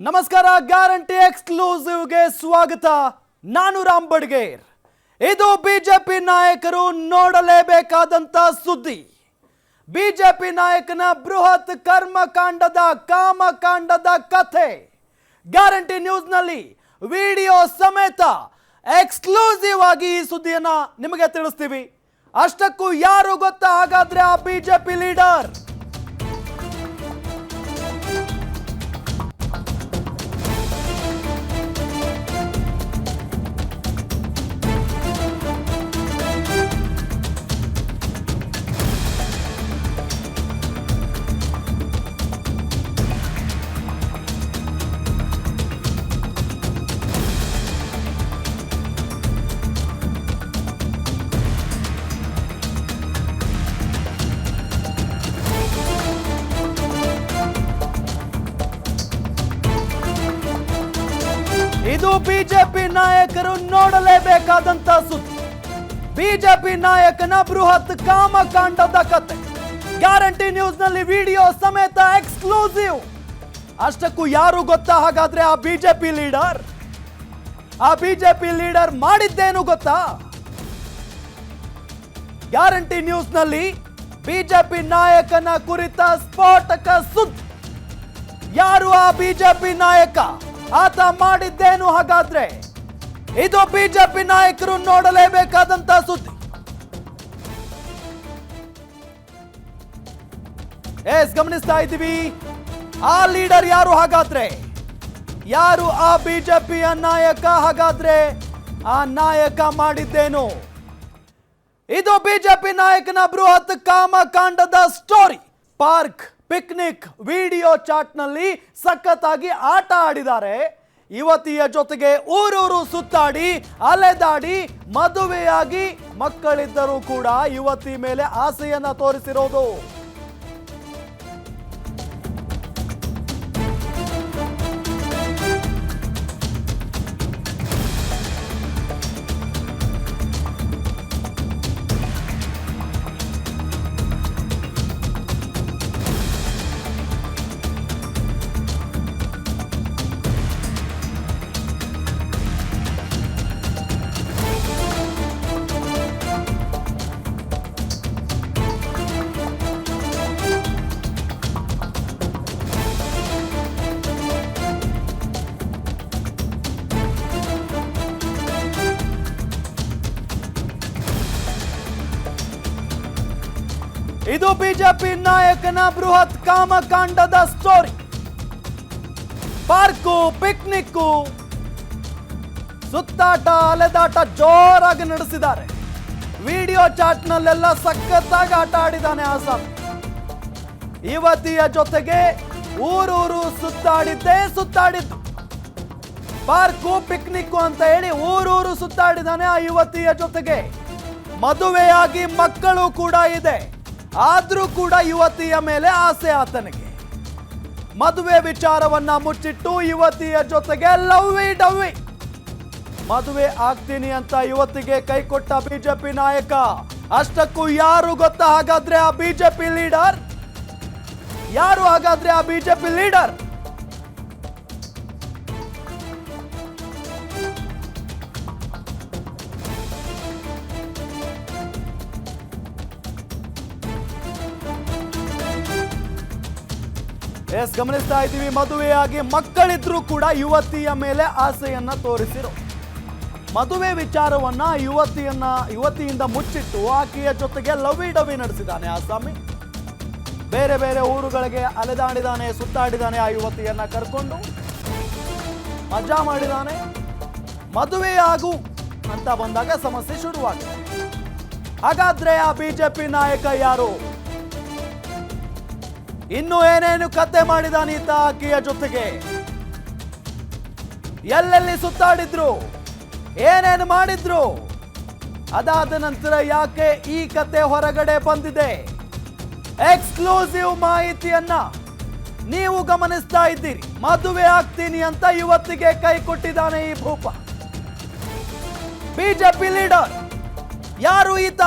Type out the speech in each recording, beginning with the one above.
ನಮಸ್ಕಾರ ಗ್ಯಾರಂಟಿ ಎಕ್ಸ್ಕ್ಲೂಸಿವ್ಗೆ ಸ್ವಾಗತ. ನಾನು ರಾಮ್ ಬಡ್ಗೇರ್. ಇದು ಬಿಜೆಪಿ ನಾಯಕರು ನೋಡಲೇಬೇಕಾದಂತ ಸುದ್ದಿ. ಬಿಜೆಪಿ ನಾಯಕನ ಬೃಹತ್ ಕರ್ಮಕಾಂಡದ ಕಾಮಕಾಂಡದ ಕಥೆ ಗ್ಯಾರಂಟಿ ನ್ಯೂಸ್ನಲ್ಲಿ ವಿಡಿಯೋ ಸಮೇತ ಎಕ್ಸ್ಕ್ಲೂಸಿವ್ ಆಗಿ ಈ ಸುದ್ದಿಯನ್ನ ನಿಮಗೆ ತಿಳಿಸ್ತೀವಿ. ಅಷ್ಟಕ್ಕೂ ಯಾರು ಗೊತ್ತಾ ಹಾಗಾದ್ರೆ ಆ ಬಿಜೆಪಿ ಲೀಡರ್? ಇದು ಬಿಜೆಪಿ ನಾಯಕರು ನೋಡಲೇಬೇಕಾದಂತ ಸುದ್ದಿ. ಬಿಜೆಪಿ ನಾಯಕನ ಬೃಹತ್ ಕಾಮಕಾಂಡದ ಕತೆ ಗ್ಯಾರಂಟಿ ನ್ಯೂಸ್ ನಲ್ಲಿ ವಿಡಿಯೋ ಸಮೇತ ಎಕ್ಸ್ಕ್ಲೂಸಿವ್. ಅಷ್ಟಕ್ಕೂ ಯಾರು ಗೊತ್ತಾ ಹಾಗಾದ್ರೆ ಆ ಬಿಜೆಪಿ ಲೀಡರ್? ಆ ಬಿಜೆಪಿ ಲೀಡರ್ ಮಾಡಿದ್ದೇನು ಗೊತ್ತಾ? ಗ್ಯಾರಂಟಿ ನ್ಯೂಸ್ ನಲ್ಲಿ ಬಿಜೆಪಿ ನಾಯಕನ ಕುರಿತ ಸ್ಫೋಟಕ ಸುದ್ದಿ. ಯಾರು ಆ ಬಿಜೆಪಿ ನಾಯಕ? ಆತ ಮಾಡಿದ್ದೇನು ಹಾಗಾದ್ರೆ? ಇದು ಬಿಜೆಪಿ ನಾಯಕರು ನೋಡಲೇಬೇಕಾದಂತ ಸುದ್ದಿ. ಗಮನಿಸ್ತಾ ಇದ್ದೀವಿ. ಆ ಲೀಡರ್ ಯಾರು ಹಾಗಾದ್ರೆ? ಯಾರು ಆ ಬಿಜೆಪಿಯ ನಾಯಕ ಹಾಗಾದ್ರೆ? ಆ ನಾಯಕ ಮಾಡಿದ್ದೇನು? ಇದು ಬಿಜೆಪಿ ನಾಯಕನ ಬೃಹತ್ ಕಾಮಕಾಂಡದ story. Park, picnic, video chat ನಲ್ಲಿ ಸಖತ್ತಾಗಿ ಆಟ ಆಡಿದ್ದಾರೆ. ಯುವತಿಯ ಜೊತೆಗೆ ಊರೂರು ಸುತ್ತಾಡಿ ಅಲೆದಾಡಿ ಮದುವೆಯಾಗಿ ಮಕ್ಕಳಿದ್ದರೂ ಕೂಡ ಯುವತಿ ಮೇಲೆ ಆಸೆಯನ್ನ ತೋರಿಸಿರೋದು. ಇದು ಬಿಜೆಪಿ ನಾಯಕನ ಬೃಹತ್ ಕಾಮಕಾಂಡದ ಸ್ಟೋರಿ. ಪಾರ್ಕು, ಪಿಕ್ನಿಕ್ಕು, ಸುತ್ತಾಟ, ಅಲೆದಾಟ ಜೋರಾಗಿ ನಡೆಸಿದ್ದಾರೆ. ವಿಡಿಯೋ ಚಾಟ್ ನಲ್ಲೆಲ್ಲ ಸಖತ್ತಾಗಿ ಆಟ ಆಡಿದ್ದಾನೆ ಆಸಾಮಿ. ಯುವತಿಯ ಜೊತೆಗೆ ಊರೂರು ಸುತ್ತಾಡಿದ್ದು. ಪಾರ್ಕು, ಪಿಕ್ನಿಕ್ಕು ಅಂತ ಹೇಳಿ ಊರೂರು ಸುತ್ತಾಡಿದ್ದಾನೆ ಆ ಯುವತಿಯ ಜೊತೆಗೆ. ಮದುವೆಯಾಗಿ ಮಕ್ಕಳು ಕೂಡ ಇದೆ. ಆದ್ರೂ ಕೂಡ ಯುವತಿಯ ಮೇಲೆ ಆಸೆ ಆತನಿಗೆ. ಮದುವೆ ವಿಚಾರವನ್ನ ಮುಚ್ಚಿಟ್ಟು ಯುವತಿಯ ಜೊತೆಗೆ ಲವ್ವಿ ಡವ್ವಿ. ಮದುವೆ ಆಗ್ತೀನಿ ಅಂತ ಯುವತಿಗೆ ಕೈ ಕೊಟ್ಟ ಬಿಜೆಪಿ ನಾಯಕ. ಅಷ್ಟಕ್ಕೂ ಯಾರು ಗೊತ್ತಾ ಹಾಗಾದ್ರೆ ಆ ಬಿಜೆಪಿ ಲೀಡರ್? ಯಾರು ಹಾಗಾದ್ರೆ ಆ ಬಿಜೆಪಿ ಲೀಡರ್? ಗಮನಿಸ್ತಾ ಇದ್ದೀವಿ. ಮದುವೆಯಾಗಿ ಮಕ್ಕಳಿದ್ರೂ ಕೂಡ ಯುವತಿಯ ಮೇಲೆ ಆಸೆಯನ್ನ ತೋರಿಸಿರೋ. ಮದುವೆ ವಿಚಾರವನ್ನ ಯುವತಿಯಿಂದ ಮುಚ್ಚಿಟ್ಟು ಆಕೆಯ ಜೊತೆಗೆ ಲವ್ವಿ ಡವ್ವಿ ನಡೆಸಿದ್ದಾನೆ ಆಸಾಮಿ. ಬೇರೆ ಬೇರೆ ಊರುಗಳಿಗೆ ಅಲೆದಾಡಿದಾನೆ, ಸುತ್ತಾಡಿದಾನೆ. ಆ ಯುವತಿಯನ್ನ ಕರ್ಕೊಂಡು ಮಜಾ ಮಾಡಿದಾನೆ. ಮದುವೆಯಾಗು ಅಂತ ಬಂದಾಗ ಸಮಸ್ಯೆ ಶುರುವಾಗಿದೆ. ಹಾಗಾದ್ರೆ ಆ ಬಿಜೆಪಿ ನಾಯಕ ಯಾರು? ಇನ್ನು ಏನೇನು ಕತೆ ಮಾಡಿದಾನೀತ ಆಕೆಯ ಜೊತೆಗೆ? ಎಲ್ಲೆಲ್ಲಿ ಸುತ್ತಾಡಿದ್ರು, ಏನೇನು ಮಾಡಿದ್ರು? ಅದಾದ ನಂತರ ಯಾಕೆ ಈ ಕತೆ ಹೊರಗಡೆ ಬಂದಿದೆ? ಎಕ್ಸ್ಕ್ಲೂಸಿವ್ ಮಾಹಿತಿಯನ್ನ ನೀವು ಗಮನಿಸ್ತಾ ಇದ್ದೀರಿ. ಮದುವೆ ಆಗ್ತೀನಿ ಅಂತ ಯುವತಿಗೆ ಕೈ ಕೊಟ್ಟಿದ್ದಾನೆ ಈ ಭೂಪ. ಬಿಜೆಪಿ ಲೀಡರ್ ಯಾರು ಈತ?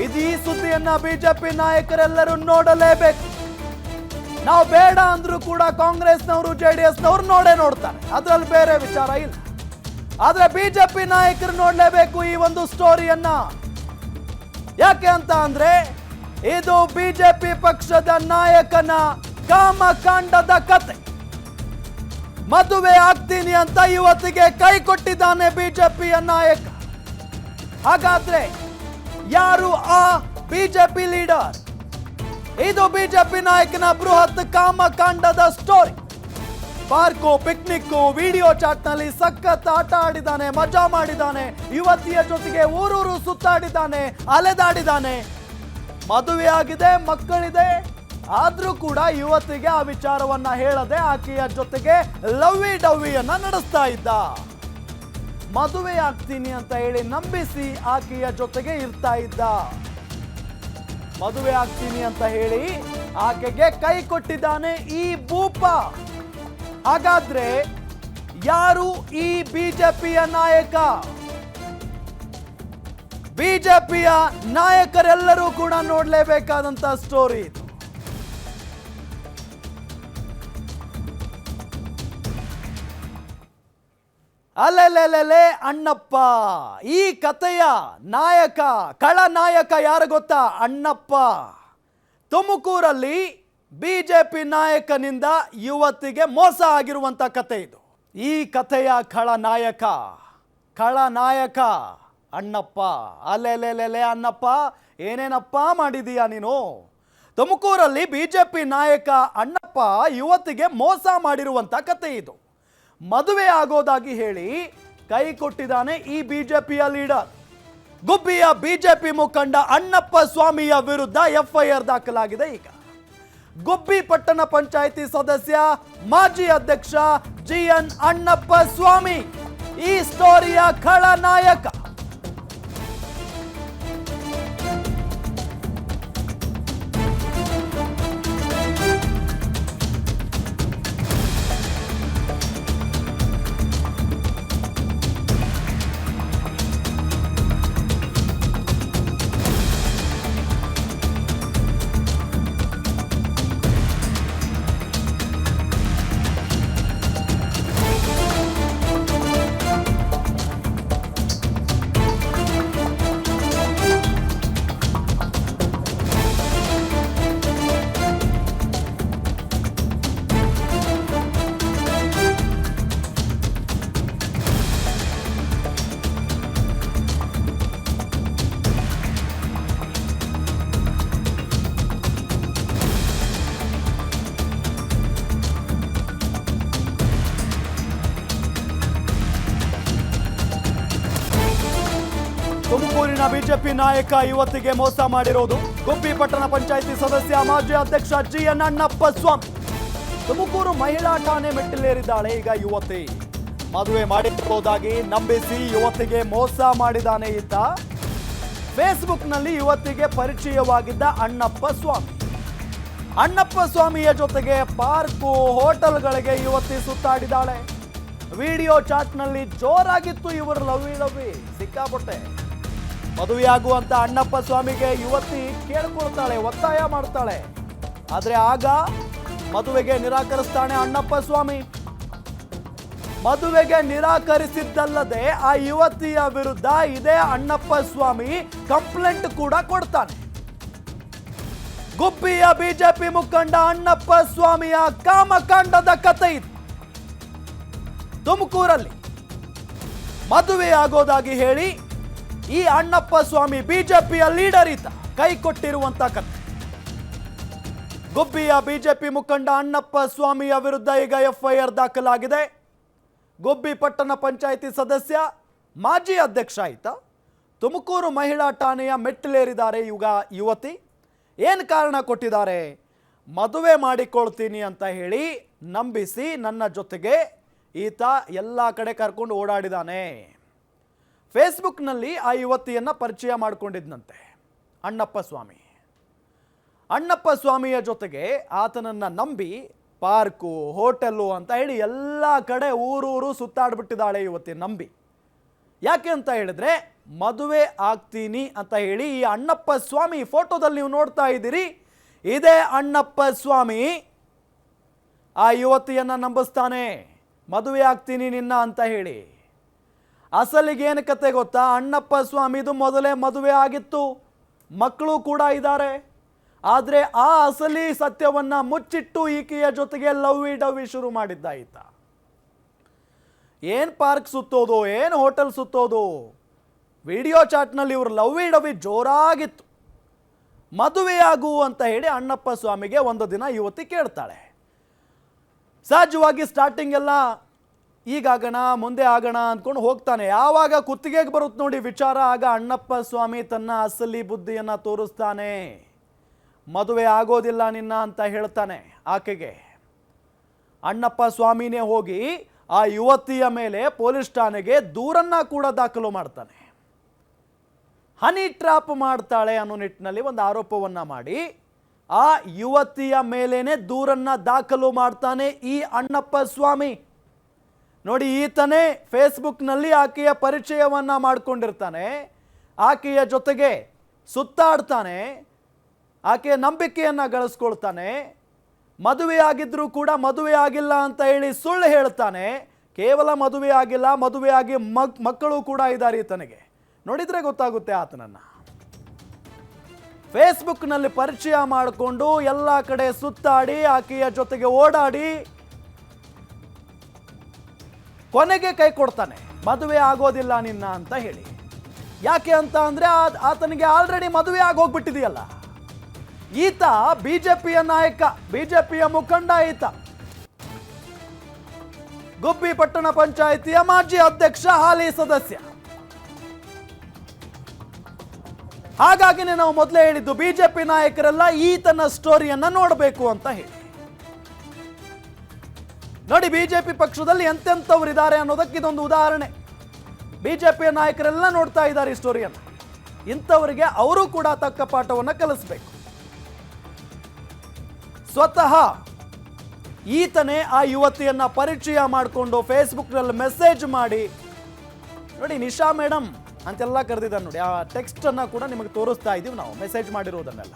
ಇದು ಈ ಸುದ್ದಿಯನ್ನ ಬಿಜೆಪಿ ನಾಯಕರೆಲ್ಲರೂ ನೋಡಲೇಬೇಕು. ನಾವು ಬೇಡ ಅಂದ್ರೂ ಕೂಡ ಕಾಂಗ್ರೆಸ್ನವರು JDSನವರು ನೋಡ್ತಾರೆ, ಅದ್ರಲ್ಲಿ ಬೇರೆ ವಿಚಾರ ಇಲ್ಲ. ಆದ್ರೆ ಬಿಜೆಪಿ ನಾಯಕರು ನೋಡ್ಲೇಬೇಕು ಈ ಒಂದು ಸ್ಟೋರಿಯನ್ನ. ಯಾಕೆ ಅಂತ ಅಂದ್ರೆ ಇದು ಬಿಜೆಪಿ ಪಕ್ಷದ ನಾಯಕನ ಕಾಮಕಾಂಡದ ಕತೆ. ಮದುವೆ ಆಗ್ತೀನಿ ಅಂತ ಇವತ್ತಿಗೆ ಕೈ ಕೊಟ್ಟಿದ್ದಾನೆ ಬಿಜೆಪಿಯ ನಾಯಕ. ಹಾಗಾದ್ರೆ ಯಾರು ಆ ಬಿಜೆಪಿ ಲೀಡರ್? ಇದು ಬಿಜೆಪಿ ನಾಯಕನ ಬೃಹತ್ ಕಾಮಕಾಂಡದ story. Park, picnic, video chat ನಲ್ಲಿ ಸಖತ್ ಆಟ ಆಡಿದ್ದಾನೆ, ಮಜಾ ಮಾಡಿದ್ದಾನೆ, ಯುವತಿಯ ಜೊತೆಗೆ ಊರೂರು ಸುತ್ತಾಡಿದ್ದಾನೆ, ಅಲೆದಾಡಿದ್ದಾನೆ. ಮದುವೆ ಆಗಿದೆ, ಮಕ್ಕಳಿದೆ, ಆದ್ರೂ ಕೂಡ ಯುವತಿಗೆ ಆ ವಿಚಾರವನ್ನ ಹೇಳದೆ ಆಕೆಯ ಜೊತೆಗೆ ಲವ್ವಿ ಡವ್ವಿಯನ್ನ ನಡೆಸ್ತಾ ಇದ್ದ. ಮದುವೆ ಆಗ್ತೀನಿ ಅಂತ ಹೇಳಿ ನಂಬಿಸಿ ಆಕೆಯ ಜೊತೆಗೆ ಇರ್ತಾ ಇದ್ದ. ಮದುವೆ ಆಗ್ತೀನಿ ಅಂತ ಹೇಳಿ ಆಕೆಗೆ ಕೈ ಕೊಟ್ಟಿದ್ದಾನೆ ಈ ಭೂಪ. ಹಾಗಾದ್ರೆ ಯಾರು ಈ ಬಿಜೆಪಿಯ ನಾಯಕ? ಬಿಜೆಪಿಯ ನಾಯಕರೆಲ್ಲರೂ ಕೂಡ ನೋಡ್ಲೇಬೇಕಾದಂತ ಸ್ಟೋರಿ ಇದು. ಅಲ್ಲೆಲ್ಲೆಲ್ಲೆ ಅಣ್ಣಪ್ಪ. ಈ ಕಥೆಯ ನಾಯಕ, ಖಳನಾಯಕ ಯಾರು ಗೊತ್ತಾ? ಅಣ್ಣಪ್ಪ. ತುಮಕೂರಲ್ಲಿ ಬಿಜೆಪಿ ನಾಯಕನಿಂದ ಯುವತಿಗೆ ಮೋಸ ಆಗಿರುವಂತ ಕತೆ ಇದು. ಈ ಕಥೆಯ ಖಳನಾಯಕ ಅಣ್ಣಪ್ಪ. ಅಲ್ಲೆಲ್ಲೆಲ್ಲೆ ಅಣ್ಣಪ್ಪ, ಏನೇನಪ್ಪ ಮಾಡಿದೀಯಾ ನೀನು? ತುಮಕೂರಲ್ಲಿ ಬಿಜೆಪಿ ನಾಯಕ ಅಣ್ಣಪ್ಪ ಯುವತಿಗೆ ಮೋಸ ಮಾಡಿರುವಂತ ಕತೆ ಇದು. ಮದುವೆ ಆಗೋದಾಗಿ ಹೇಳಿ ಕೈ ಕೊಟ್ಟಿದ್ದಾನೆ ಈ ಬಿಜೆಪಿಯ ಲೀಡರ್. ಗುಬ್ಬಿಯ ಬಿಜೆಪಿ ಮುಖಂಡ ಅಣ್ಣಪ್ಪ ಸ್ವಾಮಿಯ ವಿರುದ್ಧ FIR ದಾಖಲಾಗಿದೆ. ಈಗ ಗುಬ್ಬಿ ಪಟ್ಟಣ ಪಂಚಾಯಿತಿ ಸದಸ್ಯ ಮಾಜಿ ಅಧ್ಯಕ್ಷ GN ಅಣ್ಣಪ್ಪ ಸ್ವಾಮಿ ಈ ಸ್ಟೋರಿಯ ಖಳನಾಯಕ. ತುಮಕೂರಿನ ಬಿಜೆಪಿ ನಾಯಕ ಯುವತಿಗೆ ಮೋಸ ಮಾಡಿರೋದು. ಗುಬ್ಬಿ ಪಟ್ಟಣ ಪಂಚಾಯಿತಿ ಸದಸ್ಯ ಮಾಜಿ ಅಧ್ಯಕ್ಷ GN ಅಣ್ಣಪ್ಪ ಸ್ವಾಮಿ. ತುಮಕೂರು ಮಹಿಳಾ ಠಾಣೆ ಮೆಟ್ಟಿಲೇರಿದ್ದಾಳೆ ಈಗ ಯುವತಿ. ಮದುವೆ ಮಾಡಿರುವುದಾಗಿ ನಂಬಿಸಿ ಯುವತಿಗೆ ಮೋಸ ಮಾಡಿದ್ದಾನೆ ಈತ. ಫೇಸ್ಬುಕ್ನಲ್ಲಿ ಯುವತಿಗೆ ಪರಿಚಯವಾಗಿದ್ದ ಅಣ್ಣಪ್ಪ ಸ್ವಾಮಿಯ ಜೊತೆಗೆ ಪಾರ್ಕು, ಹೋಟೆಲ್ಗಳಿಗೆ ಯುವತಿ ಸುತ್ತಾಡಿದ್ದಾಳೆ. ವಿಡಿಯೋ ಚಾಟ್ನಲ್ಲಿ ಜೋರಾಗಿತ್ತು ಇವರ ಲವ್ವಿ ಸಿಕ್ಕಾಪಟ್ಟೆ. ಮದುವೆಯಾಗುವಂತ ಅಣ್ಣಪ್ಪ ಸ್ವಾಮಿಗೆ ಯುವತಿ ಕೇಳ್ಕೊಳ್ತಾಳೆ, ಒತ್ತಾಯ ಮಾಡ್ತಾಳೆ. ಆದ್ರೆ ಆಗ ಮದುವೆಗೆ ನಿರಾಕರಿಸ್ತಾನೆ ಅಣ್ಣಪ್ಪ ಸ್ವಾಮಿ. ಮದುವೆಗೆ ನಿರಾಕರಿಸಿದ್ದಲ್ಲದೆ ಆ ಯುವತಿಯ ವಿರುದ್ಧ ಇದೇ ಅಣ್ಣಪ್ಪ ಸ್ವಾಮಿ ಕಂಪ್ಲೇಂಟ್ ಕೂಡ ಕೊಡ್ತಾನೆ. ಗುಬ್ಬಿಯ ಬಿಜೆಪಿ ಮುಖಂಡ ಅಣ್ಣಪ್ಪ ಸ್ವಾಮಿಯ ಕಾಮಕಾಂಡದ ಕಥೆ ಇದು. ತುಮಕೂರಲ್ಲಿ ಮದುವೆ ಆಗೋದಾಗಿ ಹೇಳಿ ಈ ಅಣ್ಣಪ್ಪ ಸ್ವಾಮಿ ಬಿಜೆಪಿಯ ಲೀಡರ್ ಈತ ಕೈ ಕೊಟ್ಟಿರುವಂತ ಕಥೆ. ಗುಬ್ಬಿಯ ಬಿಜೆಪಿ ಮುಖಂಡ ಅಣ್ಣಪ್ಪ ಸ್ವಾಮಿಯ ವಿರುದ್ಧ ಈಗ FIR ದಾಖಲಾಗಿದೆ. ಗುಬ್ಬಿ ಪಟ್ಟಣ ಪಂಚಾಯಿತಿ ಸದಸ್ಯ ಮಾಜಿ ಅಧ್ಯಕ್ಷ ಈತ. ತುಮಕೂರು ಮಹಿಳಾ ಠಾಣೆಯ ಮೆಟ್ಟಿಲೇರಿದ್ದಾರೆ ಈಗ ಯುವತಿ. ಏನು ಕಾರಣ ಕೊಟ್ಟಿದ್ದಾರೆ? ಮದುವೆ ಮಾಡಿಕೊಳ್ತೀನಿ ಅಂತ ಹೇಳಿ ನಂಬಿಸಿ ನನ್ನ ಜೊತೆಗೆ ಈತ ಎಲ್ಲ ಕಡೆ ಕರ್ಕೊಂಡು ಓಡಾಡಿದಾನೆ. ಫೇಸ್ಬುಕ್ನಲ್ಲಿ ಆ ಯುವತಿಯನ್ನು ಪರಿಚಯ ಮಾಡಿಕೊಂಡಿದ್ದಂತೆ ಅಣ್ಣಪ್ಪ ಸ್ವಾಮಿಯ ಜೊತೆಗೆ ಆತನನ್ನು ನಂಬಿ ಪಾರ್ಕು, ಹೋಟೆಲ್ಲು ಅಂತ ಹೇಳಿ ಎಲ್ಲ ಕಡೆ ಊರೂರು ಸುತ್ತಾಡ್ಬಿಟ್ಟಿದ್ದಾಳೆ ಯುವತಿ ನಂಬಿ. ಯಾಕೆ ಅಂತ ಹೇಳಿದ್ರೆ ಮದುವೆ ಆಗ್ತೀನಿ ಅಂತ ಹೇಳಿ ಈ ಅಣ್ಣಪ್ಪ ಸ್ವಾಮಿ ಫೋಟೋದಲ್ಲಿ ನೀವು ನೋಡ್ತಾ ಇದ್ದೀರಿ. ಇದೇ ಅಣ್ಣಪ್ಪ ಸ್ವಾಮಿ ಆ ಯುವತಿಯನ್ನು ನಂಬಿಸ್ತಾನೆ, ಮದುವೆ ಆಗ್ತೀನಿ ನಿನ್ನ ಅಂತ ಹೇಳಿ. ಅಸಲಿಗೇನು ಕತೆ ಗೊತ್ತಾ, ಅಣ್ಣಪ್ಪ ಸ್ವಾಮಿದು ಮೊದಲೇ ಮದುವೆ ಆಗಿತ್ತು, ಮಕ್ಕಳು ಕೂಡ ಇದ್ದಾರೆ. ಆದರೆ ಆ ಅಸಲಿ ಸತ್ಯವನ್ನು ಮುಚ್ಚಿಟ್ಟು ಈಕೆಯ ಜೊತೆಗೆ ಲವ್ವಿ ಡವ್ವಿ ಶುರು ಮಾಡಿದ್ದ ಈತ. ಏನು ಪಾರ್ಕ್ ಸುತ್ತೋದು, ಏನು ಹೋಟೆಲ್ ಸುತ್ತೋದು, ವಿಡಿಯೋ ಚಾಟ್ನಲ್ಲಿ ಇವರು ಲವ್ವಿ ಡವ್ವಿ ಜೋರಾಗಿತ್ತು. ಮದುವೆಯಾಗು ಅಂತ ಹೇಳಿ ಅಣ್ಣಪ್ಪ ಸ್ವಾಮಿಗೆ ಒಂದು ದಿನ ಯುವತಿ ಕೇಳ್ತಾಳೆ. ಸಹಜವಾಗಿ ಸ್ಟಾರ್ಟಿಂಗ್ ಎಲ್ಲ ಈಗಾಗೋಣ ಮುಂದೆ ಆಗೋಣ ಅಂದ್ಕೊಂಡು ಹೋಗ್ತಾನೆ. ಯಾವಾಗ ಕುತ್ತಿಗೆಗೆ ಬರುತ್ತೆ ನೋಡಿ ವಿಚಾರ, ಆಗ ಅಣ್ಣಪ್ಪ ಸ್ವಾಮಿ ತನ್ನ ಅಸಲಿ ಬುದ್ಧಿಯನ್ನು ತೋರಿಸ್ತಾನೆ. ಮದುವೆ ಆಗೋದಿಲ್ಲ ನಿನ್ನ ಅಂತ ಹೇಳ್ತಾನೆ ಆಕೆಗೆ. ಅಣ್ಣಪ್ಪ ಸ್ವಾಮಿನೇ ಹೋಗಿ ಆ ಯುವತಿಯ ಮೇಲೆ ಪೊಲೀಸ್ ಠಾಣೆಗೆ ದೂರನ್ನ ಕೂಡ ದಾಖಲು ಮಾಡ್ತಾನೆ. ಹನಿ ಟ್ರ್ಯಾಪ್ ಮಾಡ್ತಾಳೆ ಅನ್ನೋ ನಿಟ್ಟಿನಲ್ಲಿ ಒಂದು ಆರೋಪವನ್ನು ಮಾಡಿ ಆ ಯುವತಿಯ ಮೇಲೇನೆ ದೂರನ್ನ ದಾಖಲು ಮಾಡ್ತಾನೆ ಈ ಅಣ್ಣಪ್ಪ ಸ್ವಾಮಿ. ನೋಡಿ, ಈತನೇ ಫೇಸ್ಬುಕ್ನಲ್ಲಿ ಆಕೆಯ ಪರಿಚಯವನ್ನು ಮಾಡಿಕೊಂಡಿರ್ತಾನೆ, ಆಕೆಯ ಜೊತೆಗೆ ಸುತ್ತಾಡ್ತಾನೆ, ಆಕೆಯ ನಂಬಿಕೆಯನ್ನು ಗಳಿಸ್ಕೊಳ್ತಾನೆ. ಮದುವೆ ಆಗಿದ್ರೂ ಕೂಡ ಮದುವೆ ಆಗಿಲ್ಲ ಅಂತ ಹೇಳಿ ಸುಳ್ಳು ಹೇಳ್ತಾನೆ. ಕೇವಲ ಮದುವೆ ಆಗಿಲ್ಲ, ಮದುವೆಯಾಗಿ ಮಕ್ಕಳು ಕೂಡ ಇದ್ದಾರೆ ಈತನಿಗೆ. ನೋಡಿದ್ರೆ ಗೊತ್ತಾಗುತ್ತೆ ಆತನನ್ನು. ಫೇಸ್ಬುಕ್ನಲ್ಲಿ ಪರಿಚಯ ಮಾಡಿಕೊಂಡು ಎಲ್ಲ ಕಡೆ ಸುತ್ತಾಡಿ ಆಕೆಯ ಜೊತೆಗೆ ಓಡಾಡಿ ಕೊನೆಗೆ ಕೈ ಕೊಡ್ತಾನೆ, ಮದುವೆ ಆಗೋದಿಲ್ಲ ನಿನ್ನ ಅಂತ ಹೇಳಿ. ಯಾಕೆ ಅಂತ ಅಂದರೆ ಆತನಿಗೆ ಆಲ್ರೆಡಿ ಮದುವೆ ಆಗೋಗ್ಬಿಟ್ಟಿದೆಯಲ್ಲ. ಈತ ಬಿಜೆಪಿಯ ನಾಯಕ, ಬಿಜೆಪಿಯ ಮುಖಂಡ ಈತ. ಗುಬ್ಬಿ ಪಟ್ಟಣ ಪಂಚಾಯಿತಿಯ ಮಾಜಿ ಅಧ್ಯಕ್ಷ, ಹಾಲಿ ಸದಸ್ಯ. ಹಾಗಾಗಿನೇ ನಾವು ಮೊದಲೇ ಹೇಳಿದ್ದು ಬಿಜೆಪಿ ನಾಯಕರೆಲ್ಲ ಈತನ ಸ್ಟೋರಿಯನ್ನ ನೋಡಬೇಕು ಅಂತ ಹೇಳಿ. ನೋಡಿ, ಬಿಜೆಪಿ ಪಕ್ಷದಲ್ಲಿ ಎಂತೆಂಥವ್ರು ಇದ್ದಾರೆ ಅನ್ನೋದಕ್ಕೆ ಇದೊಂದು ಉದಾಹರಣೆ. ಬಿಜೆಪಿಯ ನಾಯಕರೆಲ್ಲ ನೋಡ್ತಾ ಇದ್ದಾರೆ ಈ ಸ್ಟೋರಿಯನ್ನು. ಇಂಥವರಿಗೆ ಅವರು ಕೂಡ ತಕ್ಕ ಪಾಠವನ್ನು ಕಲಿಸಬೇಕು. ಸ್ವತಃ ಈತನೇ ಆ ಯುವತಿಯನ್ನ ಪರಿಚಯ ಮಾಡಿಕೊಂಡು ಫೇಸ್ಬುಕ್ನಲ್ಲಿ ಮೆಸೇಜ್ ಮಾಡಿ, ನೋಡಿ ನಿಶಾ ಮೇಡಮ್ ಅಂತೆಲ್ಲ ಕರೆದಿದ್ದಾರೆ ನೋಡಿ. ಆ ಟೆಕ್ಸ್ಟ್ ಅನ್ನ ಕೂಡ ನಿಮಗೆ ತೋರಿಸ್ತಾ ಇದ್ದೀವಿ ನಾವು, ಮೆಸೇಜ್ ಮಾಡಿರೋದನ್ನೆಲ್ಲ.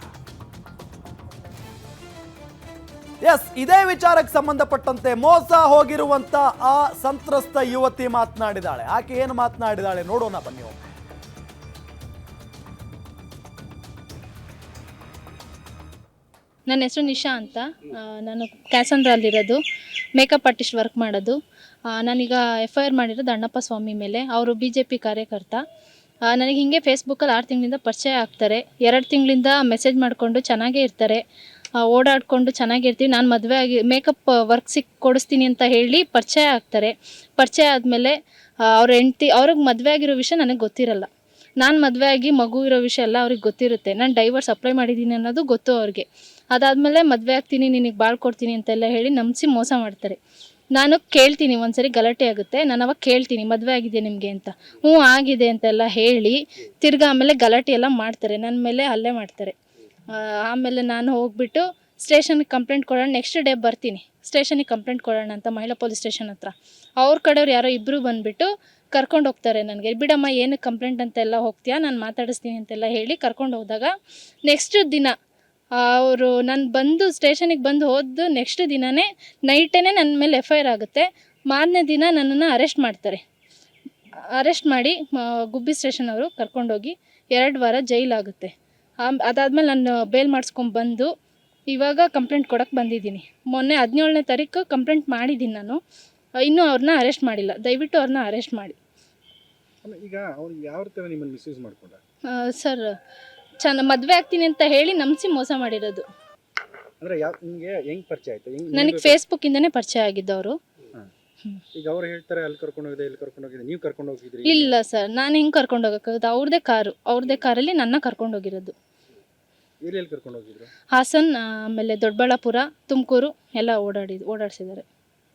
ಎಸ್, ಇದೇ ವಿಚಾರಕ್ಕೆ ಸಂಬಂಧಪಟ್ಟಂತೆ ಮೋಸ ಹೋಗಿರುವಂತ ಆ ಸಂತ್ರಸ್ತ ಯುವತಿ ಮಾತನಾಡಿದಾಳೆ. ಆಕೆ ಏನು ಮಾತನಾಡಿದಾಳೆ ನೋಡೋಣ ಬನ್ನಿ ಒಮ್ಮೆ. ನನ್ನ ಹೆಸರು ನಿಶಾ ಅಂತ. ನಾನು ಕ್ಯಾಸಂದ್ರಲ್ಲಿರೋದು, ಮೇಕಪ್ ಆರ್ಟಿಸ್ಟ್ ವರ್ಕ್ ಮಾಡೋದು. ನಾನೀಗ FIR ಮಾಡಿರೋದು ಅಣ್ಣಪ್ಪ ಸ್ವಾಮಿ ಮೇಲೆ. ಅವರು BJP ಕಾರ್ಯಕರ್ತ. ನನಗೆ ಹಿಂಗೆ ಫೇಸ್ಬುಕ್ಕಲ್ಲಿ 6 ತಿಂಗಳಿಂದ ಪರಿಚಯ ಆಗ್ತಾರೆ. 2 ತಿಂಗಳಿಂದ ಮೆಸೇಜ್ ಮಾಡಿಕೊಂಡು ಚೆನ್ನಾಗೇ ಇರ್ತಾರೆ, ಓಡಾಡಿಕೊಂಡು ಚೆನ್ನಾಗಿರ್ತೀವಿ. ನಾನು ಮದುವೆ ಆಗಿ ಮೇಕಪ್ ವರ್ಕ್ ಕೊಡಿಸ್ತೀನಿ ಅಂತ ಹೇಳಿ ಪರಿಚಯ ಆಗ್ತಾರೆ. ಪರಿಚಯ ಆದಮೇಲೆ ಅವ್ರ ಹೆಂಡ್ತಿ, ಅವ್ರಿಗೆ ಮದುವೆ ಆಗಿರೋ ವಿಷಯ ನನಗೆ ಗೊತ್ತಿರಲ್ಲ. ನಾನು ಮದುವೆ ಆಗಿ ಮಗು ಇರೋ ವಿಷಯ ಎಲ್ಲ ಅವ್ರಿಗೆ ಗೊತ್ತಿರುತ್ತೆ. ನಾನು ಡೈವರ್ಸ್ ಅಪ್ಲೈ ಮಾಡಿದ್ದೀನಿ ಅನ್ನೋದು ಗೊತ್ತು ಅವ್ರಿಗೆ. ಅದಾದಮೇಲೆ ಮದುವೆ ಆಗ್ತೀನಿ, ನಿನಗೆ ಬಾಳ್ಕೊಡ್ತೀನಿ ಅಂತೆಲ್ಲ ಹೇಳಿ ನಂಬಿಸಿ ಮೋಸ ಮಾಡ್ತಾರೆ. ನಾನು ಕೇಳ್ತೀನಿ, ಒಂದ್ಸರಿ ಗಲಾಟೆ ಆಗುತ್ತೆ, ನಾನು ಅವಾಗ ಕೇಳ್ತೀನಿ ಮದುವೆ ಆಗಿದೆ ನಿಮಗೆ ಅಂತ. ಹ್ಞೂ ಆಗಿದೆ ಅಂತೆಲ್ಲ ಹೇಳಿ ತಿರ್ಗಾ ಆಮೇಲೆ ಗಲಾಟೆ ಎಲ್ಲ ಮಾಡ್ತಾರೆ, ನನ್ನ ಮೇಲೆ ಹಲ್ಲೆ ಮಾಡ್ತಾರೆ. ಆಮೇಲೆ ನಾನು ಹೋಗ್ಬಿಟ್ಟು ಸ್ಟೇಷನ್ಗೆ ಕಂಪ್ಲೇಂಟ್ ಕೊಡೋಣ, ನೆಕ್ಸ್ಟ್ ಡೇ ಬರ್ತೀನಿ ಸ್ಟೇಷನಿಗೆ ಕಂಪ್ಲೇಂಟ್ ಕೊಡೋಣ ಅಂತ, ಮಹಿಳಾ ಪೊಲೀಸ್ ಸ್ಟೇಷನ್ ಹತ್ರ. ಅವ್ರ ಕಡೆಯವ್ರು ಯಾರೋ ಇಬ್ಬರು ಬಂದುಬಿಟ್ಟು ಕರ್ಕೊಂಡು ಹೋಗ್ತಾರೆ ನನಗೆ. ಬಿಡಮ್ಮ ಏನಕ್ಕೆ ಕಂಪ್ಲೇಂಟ್ ಅಂತೆಲ್ಲ ಹೋಗ್ತೀಯಾ, ನಾನು ಮಾತಾಡಿಸ್ತೀನಿ ಅಂತೆಲ್ಲ ಹೇಳಿ ಕರ್ಕೊಂಡು ಹೋದಾಗ ನೆಕ್ಸ್ಟ್ ದಿನ ಅವರು ನಾನು ಬಂದು ಸ್ಟೇಷನಿಗೆ ಬಂದು ಹೋದ್ದು ನೆಕ್ಸ್ಟ್ ದಿನವೇ ನೈಟೇ ನನ್ನ ಮೇಲೆ FIR ಆಗುತ್ತೆ. ಮಾರನೇ ದಿನ ನನ್ನನ್ನು ಅರೆಸ್ಟ್ ಮಾಡ್ತಾರೆ. ಅರೆಸ್ಟ್ ಮಾಡಿ ಗುಬ್ಬಿ ಸ್ಟೇಷನ್ ಅವರು ಕರ್ಕೊಂಡೋಗಿ 2 ವಾರ ಜೈಲಾಗುತ್ತೆ. ಅದಾದಮೇಲೆ ನಾನು ಬೇಲ್ ಮಾಡಿಸ್ಕೊಂಡ್ಬಂದು ಇವಾಗ ಕಂಪ್ಲೇಂಟ್ ಕೊಡೋಕ್ಕೆ ಬಂದಿದ್ದೀನಿ. ಮೊನ್ನೆ 17ನೇ ತಾರೀಕು ಕಂಪ್ಲೇಂಟ್ ಮಾಡಿದ್ದೀನಿ ನಾನು. ಇನ್ನೂ ಅವ್ರನ್ನ ಅರೆಸ್ಟ್ ಮಾಡಿಲ್ಲ. ದಯವಿಟ್ಟು ಅವ್ರನ್ನ ಅರೆಸ್ಟ್ ಮಾಡಿ. ಈಗ ಅವ್ರು ಯಾವ ರೀತಿ ನಿಮ್ಮನ್ನು ಮಿಸ್ಯೂಸ್ ಮಾಡ್ಕೊಂಡ ಸರ್, ಮದುವೆ ಆಗ್ತೀನಿ ಅಂತ ಹೇಳಿ ನಂಬಿಸಿ ಮೋಸ ಮಾಡಿರೋದು. ಅಂದ್ರೆ ನಿಮಗೆ ಹೆಂಗ್ ಪರಿಚಯ ಆಯ್ತು? ನನಗೆ ಫೇಸ್ಬುಕ್ಕಿಂದನೇ ಪರಿಚಯ ಆಗಿದ್ದವರು. ಈಗ ಅವ್ರು ಹೇಳ್ತಾರೆ ಅಲ್ಲಿ ಕರ್ಕೊಂಡು ಹೋಗಿದೆ, ಇಲ್ಲಿ ಕರ್ಕೊಂಡು ಹೋಗಿದೆ, ನೀವು ಕರ್ಕೊಂಡು ಹೋಗಿದ್ರಿ? ಇಲ್ಲ ಸರ್, ನಾನು ಹೆಂಗೆ ಕರ್ಕೊಂಡು ಹೋಗೋಕ್ಕಾಗುತ್ತೆ? ಅವ್ರದ್ದೇ ಕಾರಲ್ಲಿ ನನ್ನ ಕರ್ಕೊಂಡು ಹೋಗಿರೋದು. ಎಲ್ಲೆಲ್ಲಿ ಕರ್ಕೊಂಡು ಹೋಗಿದ್ರು? ಹಾಸನ್, ಆಮೇಲೆ ದೊಡ್ಡಬಳ್ಳಾಪುರ, ತುಮಕೂರು ಎಲ್ಲ ಓಡಾಡಿಸಿದ್ದಾರೆ.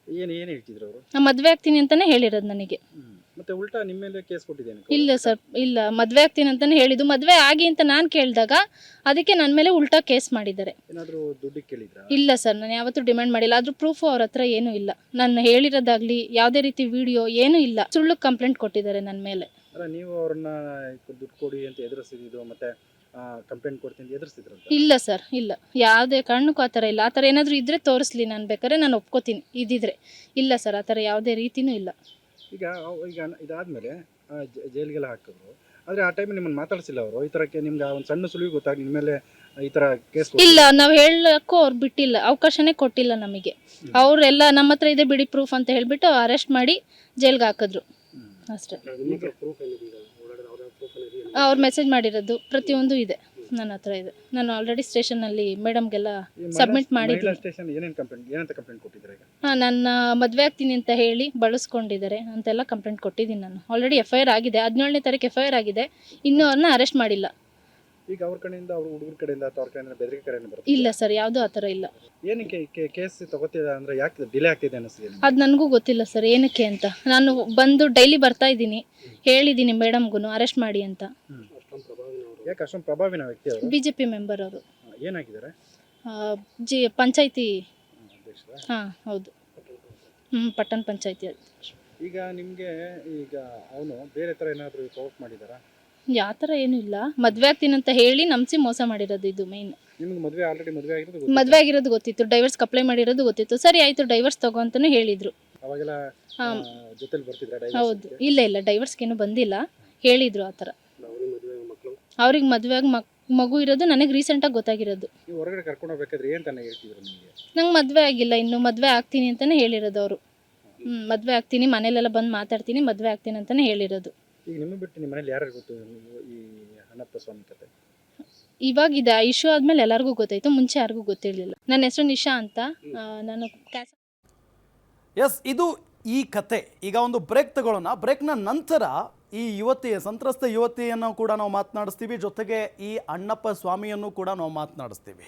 ಏನು ಹೇಳ್ತಿದ್ರು ಅವರು? ನಾನು ಮದುವೆ ಆಗ್ತೀನಿ ಅಂತಾನೆ ಹೇಳಿರೋದು ನನಗೆ. ಮತ್ತೆ ಉಲ್ಟಾ ನಿಮ್ಮ ಮೇಲೆ ಕೇಸ್ ಕೊಟ್ಟಿದ್ದೇನೆ? ಇಲ್ಲ ಸರ್, ಇಲ್ಲ, ಮದುವೆ ಆಗ್ತೀನಿ ಅಂತಾನೆ ಹೇಳಿದ್ದು. ಮದುವೆ ಆಗಿ ಅಂತ ನಾನು ಕೇಳಿದಾಗ ಅದಕ್ಕೆ ನನ್ನ ಮೇಲೆ ಉಲ್ಟಾ ಕೇಸ್ ಮಾಡಿದ್ದಾರೆ. ಏನಾದರೂ ದುಡ್ಡು ಕೇಳಿದ್ರಾ? ಇಲ್ಲ ಸರ್, ನಾನು ಯಾವತ್ತೂ ಡಿಮ್ಯಾಂಡ್ ಮಾಡಿಲ್ಲ. ಆದ್ರೂ ಪ್ರೂಫ್ ಅವ್ರ ಹತ್ರ ಏನೂ ಇಲ್ಲ. ನಾನು ಹೇಳಿರೋದಾಗ್ಲಿ ಯಾವುದೇ ರೀತಿ ವಿಡಿಯೋ ಏನೂ ಇಲ್ಲ. ಸುಳ್ಳು ಕಂಪ್ಲೇಂಟ್ ಕೊಟ್ಟಿದ್ದಾರೆ ನನ್ನ ಮೇಲೆ. ನೀವು ಅವ್ರನ್ನ ದುಡ್ಡು ಕೊಡಿ ಅಂತ ಎದುರಿಸಿದ್ದು, ಮತ್ತೆ ಕಂಪ್ಲೇಂಟ್ ಕೊಡ್ತೀನಿ ಎದುರಿಸಿದ್ರಂತ. ಇಲ್ಲ ಸರ್, ಇಲ್ಲ, ಯಾವುದೇ ಕಾರಣಕ್ಕೂ ಆ ಥರ ಇಲ್ಲ. ಆ ಥರ ಏನಾದರೂ ಇದ್ದರೆ ತೋರಿಸ್ಲಿ, ನಾನು ಬೇಕಾದ್ರೆ ನಾನು ಒಪ್ಕೋತೀನಿ ಇದ್ದಿದ್ರೆ. ಇಲ್ಲ ಸರ್, ಆ ಥರ ಯಾವುದೇ ರೀತಿಯೂ ಇಲ್ಲ. ಈಗ ಇದಾದ್ಮೇಲೆ ಜೈಲಿಗೆಲ್ಲ ಹಾಕಿದ್ರು, ಆದರೆ ಆ ಟೈಮ್ ನಿಮ್ಮನ್ನು ಮಾತಾಡಿಸಿಲ್ಲ ಅವರು? ಈ ಥರಕ್ಕೆ ನಿಮ್ಗೆ ಒಂದು ಸಣ್ಣ ಸುಳಿವು ಗೊತ್ತಾಗಿ ನಿಮ್ಮ ಮೇಲೆ ಈ ಥರ ಕೇಸ್? ಇಲ್ಲ, ನಾವು ಹೇಳಕ್ಕೂ ಅವ್ರು ಬಿಟ್ಟಿಲ್ಲ, ಅವಕಾಶನೇ ಕೊಟ್ಟಿಲ್ಲ ನಮಗೆ. ಅವರೆಲ್ಲ ನಮ್ಮ ಹತ್ರ ಇದೆ ಬಿಡಿ ಪ್ರೂಫ್ ಅಂತ ಹೇಳಿಬಿಟ್ಟು ಅರೆಸ್ಟ್ ಮಾಡಿ ಜೈಲ್ಗೆ ಹಾಕಿದ್ರು ಅಷ್ಟೇ. ಅವ್ರು ಮೆಸೇಜ್ ಮಾಡಿರೋದು ಪ್ರತಿಯೊಂದು ಇದೆ ನನ್ನ ಹತ್ರ ಇದೆ. ನಾನು ಆಲ್ರೆಡಿ ಸ್ಟೇಷನಲ್ಲಿ ಮೇಡಮ್ಗೆಲ್ಲ ಸಬ್ಮಿಟ್ ಮಾಡಿದ್ದೀನಿ. ಸ್ಟೇಷನ್ ಏನಂತ ಕಂಪ್ಲೇಂಟ್ ಕೊಟ್ಟಿದ್ದಾರೆ ಈಗ? ನನ್ನ ಮದುವೆ ಆಗ್ತೀನಿ ಅಂತ ಹೇಳಿ ಬಳಸ್ಕೊಂಡಿದ್ದಾರೆ ಅಂತೆಲ್ಲ ಕಂಪ್ಲೇಂಟ್ ಕೊಟ್ಟಿದ್ದೀನಿ ನಾನು. ಆಲ್ರೆಡಿ FIR ಆಗಿದೆ, 17ನೇ ತಾರೀಕು FIR ಆಗಿದೆ, ಇನ್ನೂ ಅವ್ರನ್ನ ಅರೆಸ್ಟ್ ಮಾಡಿಲ್ಲ. ಈಗ ಅವ್ರ ಕಡೆಯಿಂದ, ಅವ್ರ ಹುಡುಗರ ಕಡೆಯಿಂದ ಅಥವಾ ಅವ್ರ ಕಡೆಯಿಂದ ಬೆದರಿಕೆ ಕರೆಯನ್ನು ಬರುತ್ತೆ? ಇಲ್ಲ ಸರ್, ಯಾವುದೂ ಆ ಥರ ಇಲ್ಲ. ಏನಕ್ಕೆ ಕೇಸ್ ತಗೋತಿಲ್ಲ ಅಂದರೆ ಯಾಕೆ ಡಿಲೇ ಆಗ್ತಿದೆ ಅನಿಸ್ತಿದೆ? ಅದು ನನಗೂ ಗೊತ್ತಿಲ್ಲ ಸರ್ ಏನಕ್ಕೆ ಅಂತ. ನಾನು ಬಂದು ಡೈಲಿ ಬರ್ತಾ ಇದ್ದೀನಿ, ಹೇಳಿದ್ದೀನಿ ಮೇಡಮ್ಗೂ ಅರೆಸ್ಟ್ ಮಾಡಿ ಅಂತ. ಯಾಕೆ ಅಷ್ಟೊಂದು ಪ್ರಭಾವಿನ ವ್ಯಕ್ತಿ ಅವರು? BJP ಮೆಂಬರ್ ಅವರು. ಏನಾಗಿದ್ದಾರೆ? ಪಂಚಾಯತಿ. ಅಧ್ಯಕ್ಷರ? ಹಾಂ ಹೌದು, ಪಟ್ಟಣ ಪಂಚಾಯತಿ. ಈಗ ನಿಮಗೆ ಈಗ ಅವನು ಬೇರೆ ಥರ ಏನಾದರೂ ಪ್ರವೋಕ್ ಮಾಡಿದಾರಾ? ಯಾವ ಥರ ಏನೂ ಇಲ್ಲ, ಮದುವೆ ಆಗ್ತೀನಿ ಅಂತ ಹೇಳಿ ನಂಬಿಸಿ ಮೋಸ ಮಾಡಿರೋದು ಇದು ಮೇಯ್ನ್. ನಿಮ್ಗೆ ಆಲ್ರೆಡಿ ಮದುವೆ ಆಗಿರೋದು ಗೊತ್ತಿತ್ತು, ಡೈವರ್ಸ್ಗೆ ಅಪ್ಲೈ ಮಾಡಿರೋದು ಗೊತ್ತಿತ್ತು. ಸರಿ ಆಯಿತು, ಡೈವರ್ಸ್ ತಗೋ ಅಂತಲೂ ಹೇಳಿದರು. ಅವಾಗೆಲ್ಲ ಜೊತೆಲಿ ಬರ್ತಿದ್ರ? ಹೌದು, ಇಲ್ಲ, ಡೈವರ್ಸ್ಗೇನು ಬಂದಿಲ್ಲ, ಹೇಳಿದರು ಆ ಥರ. ಅವ್ರಿಗೆ ಮದುವೆಯಾಗಿ ಮಗು ಇರೋದು ನನಗೆ ರೀಸೆಂಟಾಗಿ ಗೊತ್ತಾಗಿರೋದು. ನೀವು ಹೊರಗಡೆ ಕರ್ಕೊಂಡು ಹೋಗ್ಬೇಕಾದ್ರೆ ಏನು ತಾನೇ ಹೇಳ್ತಿದ್ರು ನಿಮಗೆ? ನಂಗೆ ಮದುವೆ ಆಗಿಲ್ಲ, ಇನ್ನು ಮದುವೆ ಆಗ್ತೀನಿ ಅಂತಲೇ ಹೇಳಿರೋದು ಅವರು. ಮದುವೆ ಆಗ್ತೀನಿ, ಮನೇಲೆಲ್ಲ ಬಂದು ಮಾತಾಡ್ತೀನಿ, ಮದುವೆ ಆಗ್ತೀನಿ ಅಂತಲೇ ಹೇಳಿರೋದು. ಈಗ ನಿಮ್ಮ ಬಿಟ್ಟು ನಿಮ್ಮ ಮನೇಲಿ ಯಾರು ಗೊತ್ತು ಈ ಅಣ್ಣಪ್ಪ ಸ್ವಾಮಿ ಕತೆ? ಇವಾಗಿದೆ ಇಶ್ಯೂ ಆದಮೇಲೆ ಎಲ್ಲರಿಗೂ ಗೊತ್ತಾಯಿತು, ಮುಂಚೆ ಯಾರಿಗೂ ಗೊತ್ತಿರಲಿಲ್ಲ. ನನ್ನ ಹೆಸರು ನಿಶಾ ಅಂತ. ನಾನು ಎಸ್, ಇದು ಈ ಕತೆ. ಈಗ ಒಂದು ಬ್ರೇಕ್ ತಗೊಳ್ಳೋಣ. ಬ್ರೇಕ್ನ ನಂತರ ಈ ಸಂತ್ರಸ್ತ ಯುವತಿಯನ್ನು ಕೂಡ ನಾವು ಮಾತನಾಡಿಸ್ತೀವಿ, ಜೊತೆಗೆ ಈ ಅಣ್ಣಪ್ಪ ಸ್ವಾಮಿಯನ್ನು ಕೂಡ ನಾವು ಮಾತನಾಡಿಸ್ತೀವಿ.